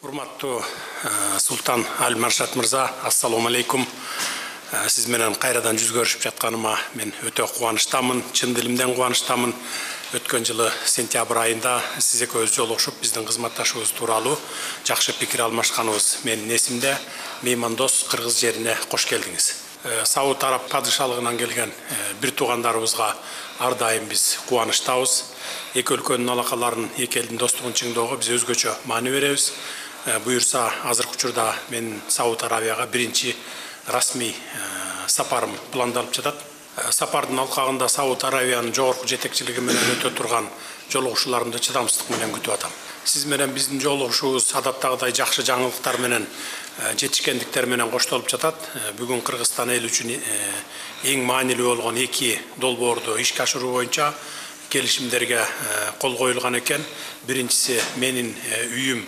Урматтуу Султан Аль-Маршат мырза, ассаламу алейкум. Сиз менен кайрадан жүз көрүшүп жатканыма мен өтө кубанычтамын, чын дилимден кубанычтамын. Өткөн жылы сентябрь айында сиз экөөбүз жолугушуп, биздин кызматташыбыз тууралуу жакшы пикир алмашканыбыз менин эсимде. Меймандос Кыргыз жерине кош келдиңиз. Сауд Араб падышалыгынан келген бир туугандарыбызга ар дайым биз кубанычтабыз. Эки өлкөнүн алакаларын, эки элдин достугун чыңдоого биз өзгөчө маани беребиз. Буюрса, азыркы учурда мен Сауд Арабияга биринчи расмий сапарым пландалып жатат. Сапардын алкагында Сауд Арабиянын жогорку жетекчилиги менен өтө турган жолугушууларымды чыдамсыздык менен күтүп атам. Сиз менен биздин жолугушуубуз адаттагыдай жакшы жаңылыктар менен, жетишкендиктер менен коштолуп жатат. Бүгүн Кыргызстан эл үчүн эң маанилүү болгон эки долбоорду ишке ашыруу боюнча келишимдерге кол коюлган экен. Биринчиси менин үйүм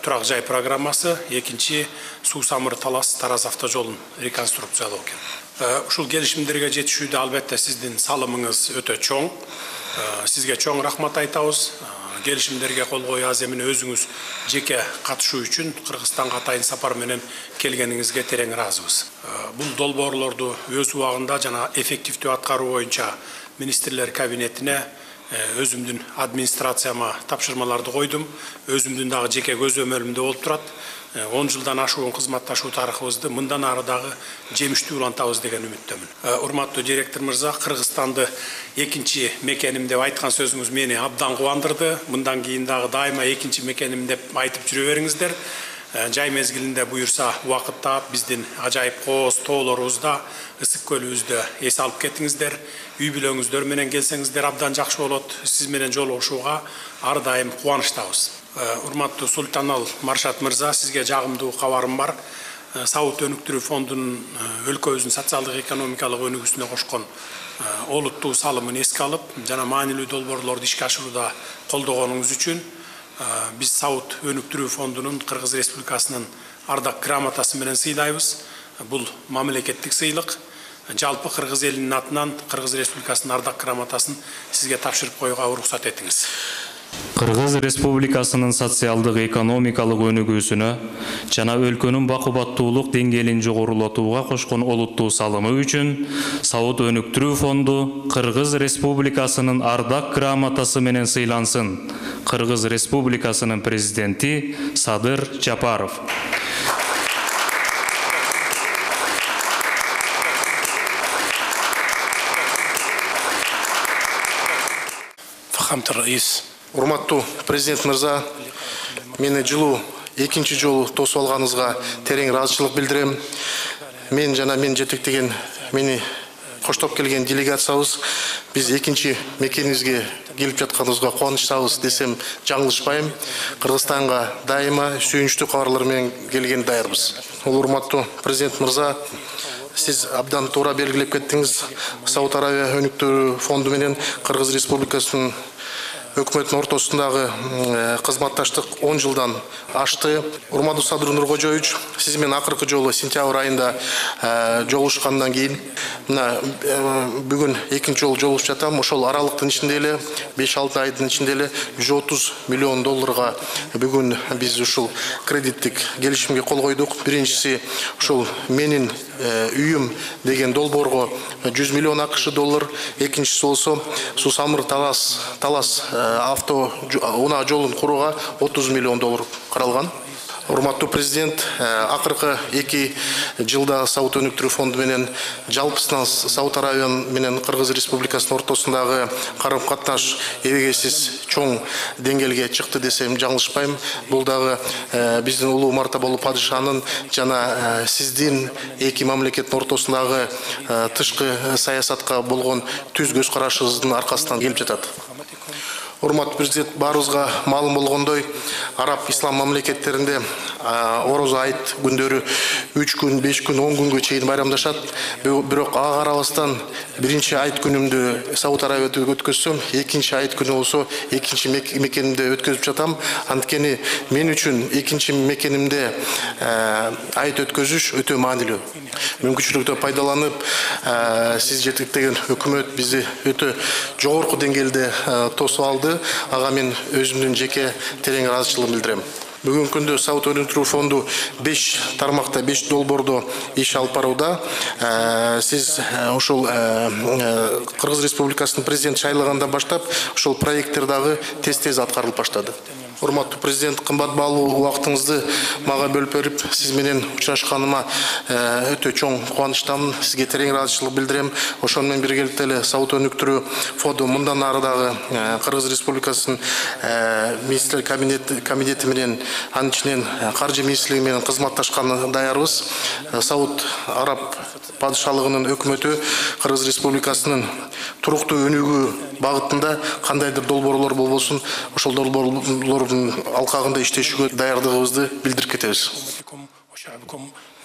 турак жай программасы, экинчи Суу-Самыр Талас Тараз автожолун реконструкциялоо экен. Ушул келишимдерге жетишүүдө албетте сиздин салымыңыз өтө чоң. Сизге чоң рахмат айтабыз. Келишимдерге кол коюу аз эмне өзүңүз жеке катышуу үчүн Кыргызстанга атайын сапар менен келгениңизге терең ыраазыбыз. Бул долбоорлорду өз убагында жана эффективдүү аткаруу боюнча министрлер кабинетине өзүмдүн администрацияма тапшырмаларды койдум. Өзүмдүн дагы жеке көзөмөлүмдө болуп турат. 10 жылдан ашуун кызматташуу тарыхыбызды мындан ары дагы жемиштүү улантабыз деген үмүттөмүн. Урматтуу директор мырза, Кыргызстанды экинчи мекеним деп айткан сөзүңүз мени абдан кубандырды. Мындан кийин дагы дайыма экинчи мекеним деп айтып жүрө бериңиздер. Жай мезгилинде буюрса убакыт таап биздин ажайып кооз тоолорубузда, ысык көлүбүздө эс алып кетиңиздер. Үй бүлөңүздөр менен келсеңиздер абдан жакшы болот. Сиз менен жолугушууга ар дайым кубанычтабыз. Урматтуу Султан Аль-Маршат мырза, сизге жагымдуу кабарым бар. Сауд өнүктүрүү фондунун өлкөбүздүн социалдык экономикалык өнүгүүсүнө кошкон олуттуу салымын эске алып, жана маанилүү долбоорлорду ишке ашырууда колдогонуңуз үчүн биз Сауд өнүктүрүү фондунун Кыргыз Республикасынын ардак грамотасы менен сыйлайбыз. Бул мамлекеттик сыйлык. Жалпы Кыргыз элинин атынан Кыргыз Республикасынын ардак грамотасын сизге тапшырып коюуга уруксат этиңиз. Кыргыз Республикасынын социалдык экономикалык өнүгүүсүнө жана өлкөнүн бакубаттуулук деңгээлин жогорулатууга кошкон олуттуу салымы үчүн Сауд өнүктүрүү фонду Кыргыз Республикасынын ардак грамотасы менен сыйлансын. Кыргыз Республикасынын президенти Садыр Жапаров. Фахамтыр Раис. Урматтуу президент мырза, мени жылуу экинчи жолу тосуп алганыңызга терең ыраазычылык билдирем. Мен жана мен жетектеген мени коштоп келген делегациябыз биз экинчи мекенибизге келип жатканыбызга кубанычтабыз десем жаңылышпайм. Кыргызстанга дайыма сүйүнүчтүү кабарлар менен келген даярбыз. Урматтуу президент мырза, сиз абдан туура белгилеп кеттиңиз. Сауд Арабия өнүктүрүү фонду менен Кыргыз Республикасынын өкмөттүн ортосундагы кызматташтык 10 жылдан ашты. Урматтуу Садыр Нуркожоевич, сиз менен акыркы жолу сентябрь айында жолугушкандан кийин мына бүгүн экинчи жолу жолугушуп жатам. Ошол аралыктын ичинде эле 5-6 айдын ичинде эле 130 миллион долларга бүгүн биз ушул кредиттик келишимге кол койдук. Биринчиси ушул менин үйүм деген долбоорго 100 миллион АКШ доллар, экинчиси болсо Суу-Самыр Талас авто унаа жолун курууга 30 миллион доллар каралган. Урматтуу президент, акыркы 2 жылда Сауд өнүктүрүү фонду менен жалпысынан Сауд Арабия менен Кыргыз Республикасынын ортосундагы карым-катнаш эбегейсиз чоң деңгээлге чыкты десем жаңылышпайм. Бул дагы биздин улуу мартабалуу падышанын жана сиздин эки мамлекеттин ортосундагы тышкы саясатка болгон түз көз карашыңыздын аркасынан келип жатат. Урматтуу президент, баарыбызга маалым болгондой, араб ислам мамлекеттеринде орозо айт күндөрү 3 күн, 5 күн, 10 күнгө чейин байрамдашат. Бирок ага карабастан биринчи айт күнүмдү Сауд Арабияда өткөзсөм, экинчи айт күнү болсо экинчи мекенимде өткөзүп жатам. Анткени мен үчүн экинчи мекенимде айт өткөзүш өтө маанилүү. Мүмкүнчүлүктү пайдаланып, сиз жетектеген өкмөт бизди өтө жогорку деңгээлде тосуп алды. Ага мен өзүмдүн жеке терең ыраазычылыгымды билдирем. Бүгүнкү күндө Сауд өнүктүрүү фонду 5 тармакта 5 долбоордо иш алып барууда. Сиз ошол Кыргыз Республикасынын президент шайлыгында баштап ошол проекттер дагы тез аткарылып баштады. Урматтуу президент, кымбат баалуу убактыңызды мага бөлүп берип, сиз менен учурашканыма өтө чоң кубанычтамын. Сизге терең ыраазычылык билдирем. Ошону менен биргеликте эле Сауд өнүктүрүү фонду мындан ары дагы Кыргыз Республикасынын министрлер комитети менен, анын ичинен каржы министрлиги менен кызматташканы даярбыз. Сауд Араб падышалыгынын өкмөтү Кыргыз Республикасынын туруктуу өнүгүү багытында кандайдыр долбоорлор болбосун, ошол долбоорлордун алкагында иштешүүгө даярдыгыбызды билдирип кетебиз.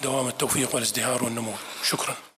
دوام التوفيق والازدهار والنمو. شكرا.